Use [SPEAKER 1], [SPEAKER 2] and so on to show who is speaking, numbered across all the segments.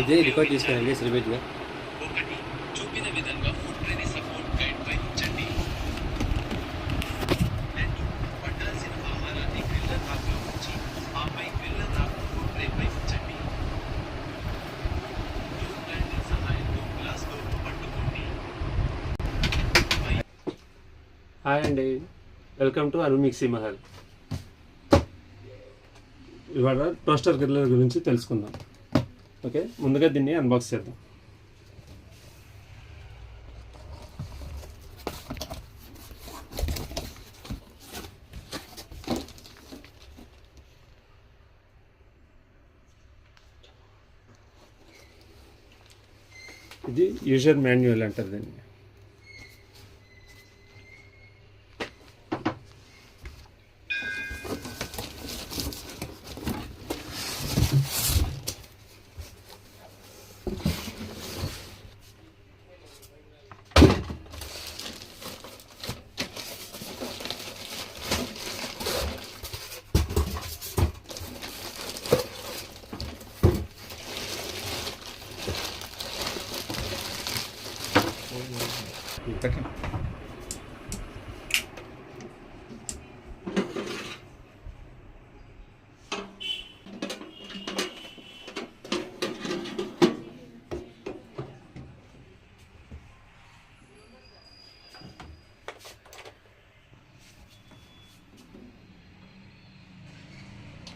[SPEAKER 1] ఇదే రికార్డ్ చేసుకోండి రిపీట్గా.
[SPEAKER 2] చూపిన విధంగా ఫుడ్ ట్రైనీ సపోర్ట్ గైడ్ పై ఉంచండి. 2 పట్టాల్సిన ఆహారాన్ని గ్రిల్లర్ రాక్లో ఉంచి ఆపై గ్రిల్లర్ రాక్ ఫుడ్ ట్రే పై ఉంచండి. డోర్ హ్యాండిల్ సహాయంతో గ్లాస్ డోర్ పట్టుకోండి.
[SPEAKER 3] హాయ్ అండి, వెల్కమ్ టు అనుమిక్సీ మహల్. ఇవాళ టోస్టర్ గ్రిల్లర్ గురించి తెలుసుకుందాం. ఓకే, ముందుగా దీన్ని అన్బాక్స్ చేద్దాం. ఇది యూజర్ మాన్యువల్ అంటారు దీన్ని.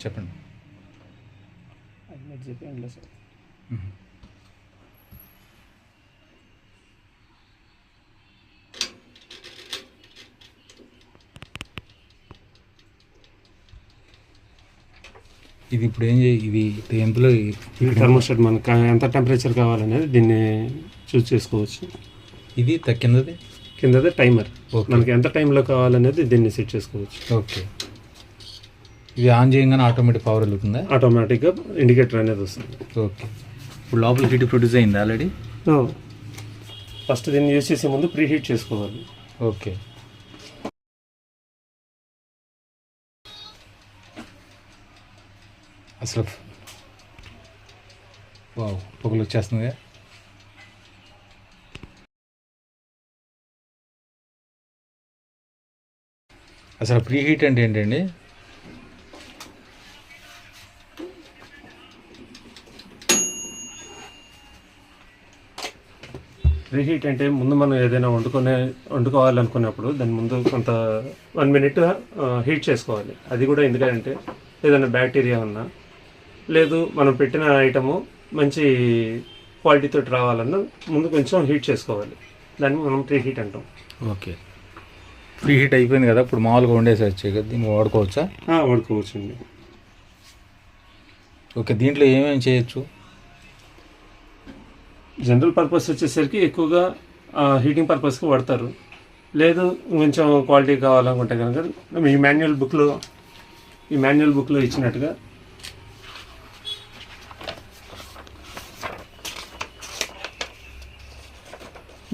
[SPEAKER 2] చెప్పండి.
[SPEAKER 3] చెప్పండి సార్.
[SPEAKER 2] ఇది ఇప్పుడు ఏం ఇది ఎందులో
[SPEAKER 3] ఇది థర్మోస్టాట్ మనకు ఎంత టెంపరేచర్ కావాలనేది దీన్ని చూస్ చేసుకోవచ్చు.
[SPEAKER 2] ఇది కిందది
[SPEAKER 3] టైమర్, మనకి ఎంత టైంలో కావాలనేది దీన్ని సెట్ చేసుకోవచ్చు.
[SPEAKER 2] ఓకే, ఇది ఆన్ చేయగానే ఆటోమేటిక్ పవర్ వెళ్తుందా?
[SPEAKER 3] ఆటోమేటిక్గా ఇండికేటర్ అనేది వస్తుంది.
[SPEAKER 2] ఓకే, ఇప్పుడు లోపల హీట్ ప్రొడ్యూస్ అయింది ఆల్రెడీ.
[SPEAKER 3] ఫస్ట్ దీన్ని యూజ్ చేసే ముందు ప్రీ హీట్ చేసుకోవాలి.
[SPEAKER 2] ఓకే, అసలు వావ్ పొగలు వచ్చేస్తుంది. అసలు ప్రీ హీట్ అంటే ఏంటండి?
[SPEAKER 3] ప్రీ హీట్ అంటే ముందు మనం ఏదైనా వండుకోవాలనుకున్నప్పుడు దాని ముందు కొంత 1 minute హీట్ చేసుకోవాలి. అది కూడా ఎందుకంటే ఏదైనా బ్యాక్టీరియా ఉన్నా లేదు మనం పెట్టిన ఐటము మంచి క్వాలిటీతో రావాలన్నా ముందు కొంచెం హీట్ చేసుకోవాలి. దాన్ని మనం ప్రీ హీట్ అంటాం.
[SPEAKER 2] ఓకే, ప్రీ హీట్ అయిపోయింది కదా, ఇప్పుడు మామూలుగా వండేసొచ్చే కదా, దీన్ని వాడుకోవచ్చా?
[SPEAKER 3] వాడుకోవచ్చు అండి.
[SPEAKER 2] ఓకే, దీంట్లో ఏమేమి చేయొచ్చు?
[SPEAKER 3] జనరల్ పర్పస్ వచ్చేసరికి ఎక్కువగా హీటింగ్ పర్పస్కి వాడతారు. లేదు కొంచెం క్వాలిటీ కావాలనుకుంటే కనుక ఈ మాన్యువల్ బుక్లో ఇచ్చినట్టుగా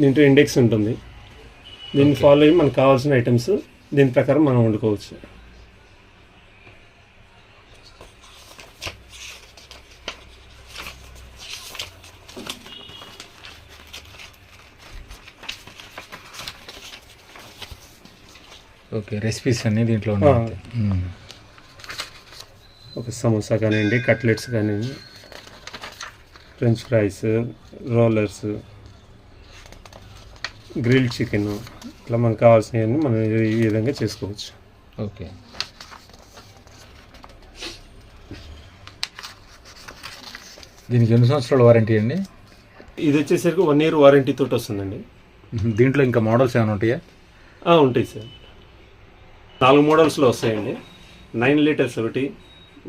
[SPEAKER 3] దీంట్లో ఇండెక్స్ ఉంటుంది. దీన్ని ఫాలో అయ్యి మనకు కావాల్సిన ఐటమ్స్ దీని ప్రకారం మనం వండుకోవచ్చు.
[SPEAKER 2] ఓకే, రెసిపీస్ అన్నీ దీంట్లో ఉన్నాయి.
[SPEAKER 3] ఒక సమోసా కానివ్వండి, కట్లెట్స్ కానివ్వండి, french fries, rollers, grill chicken, ఇట్లా మనకు కావాల్సినవన్నీ మనం ఈ విధంగా చేసుకోవచ్చు.
[SPEAKER 2] ఓకే, దీనికి ఎన్ని సంవత్సరాల వారంటీ అండి?
[SPEAKER 3] ఇది వచ్చేసరికి 1 year వారంటీ తోటి వస్తుందండి.
[SPEAKER 2] దీంట్లో ఇంకా మోడల్స్ ఏమైనా ఉంటాయా?
[SPEAKER 3] ఉంటాయి సార్, 4 మోడల్స్లో వస్తాయండి. 9 liters ఒకటి,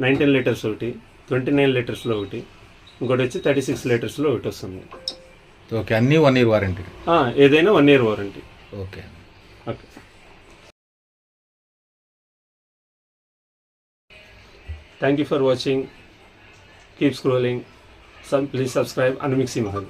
[SPEAKER 3] 19 liters ఒకటి, 29 litersలో ఒకటి, ఇంకోటి వచ్చి 36 litersలో ఒకటి వస్తుంది.
[SPEAKER 2] ఓకే, అన్నీ 1 year వారంటీ?
[SPEAKER 3] ఏదైనా 1 year warranty.
[SPEAKER 2] Okay
[SPEAKER 3] okay, thank you for watching. Keep scrolling. Please subscribe Anumixi Mahal.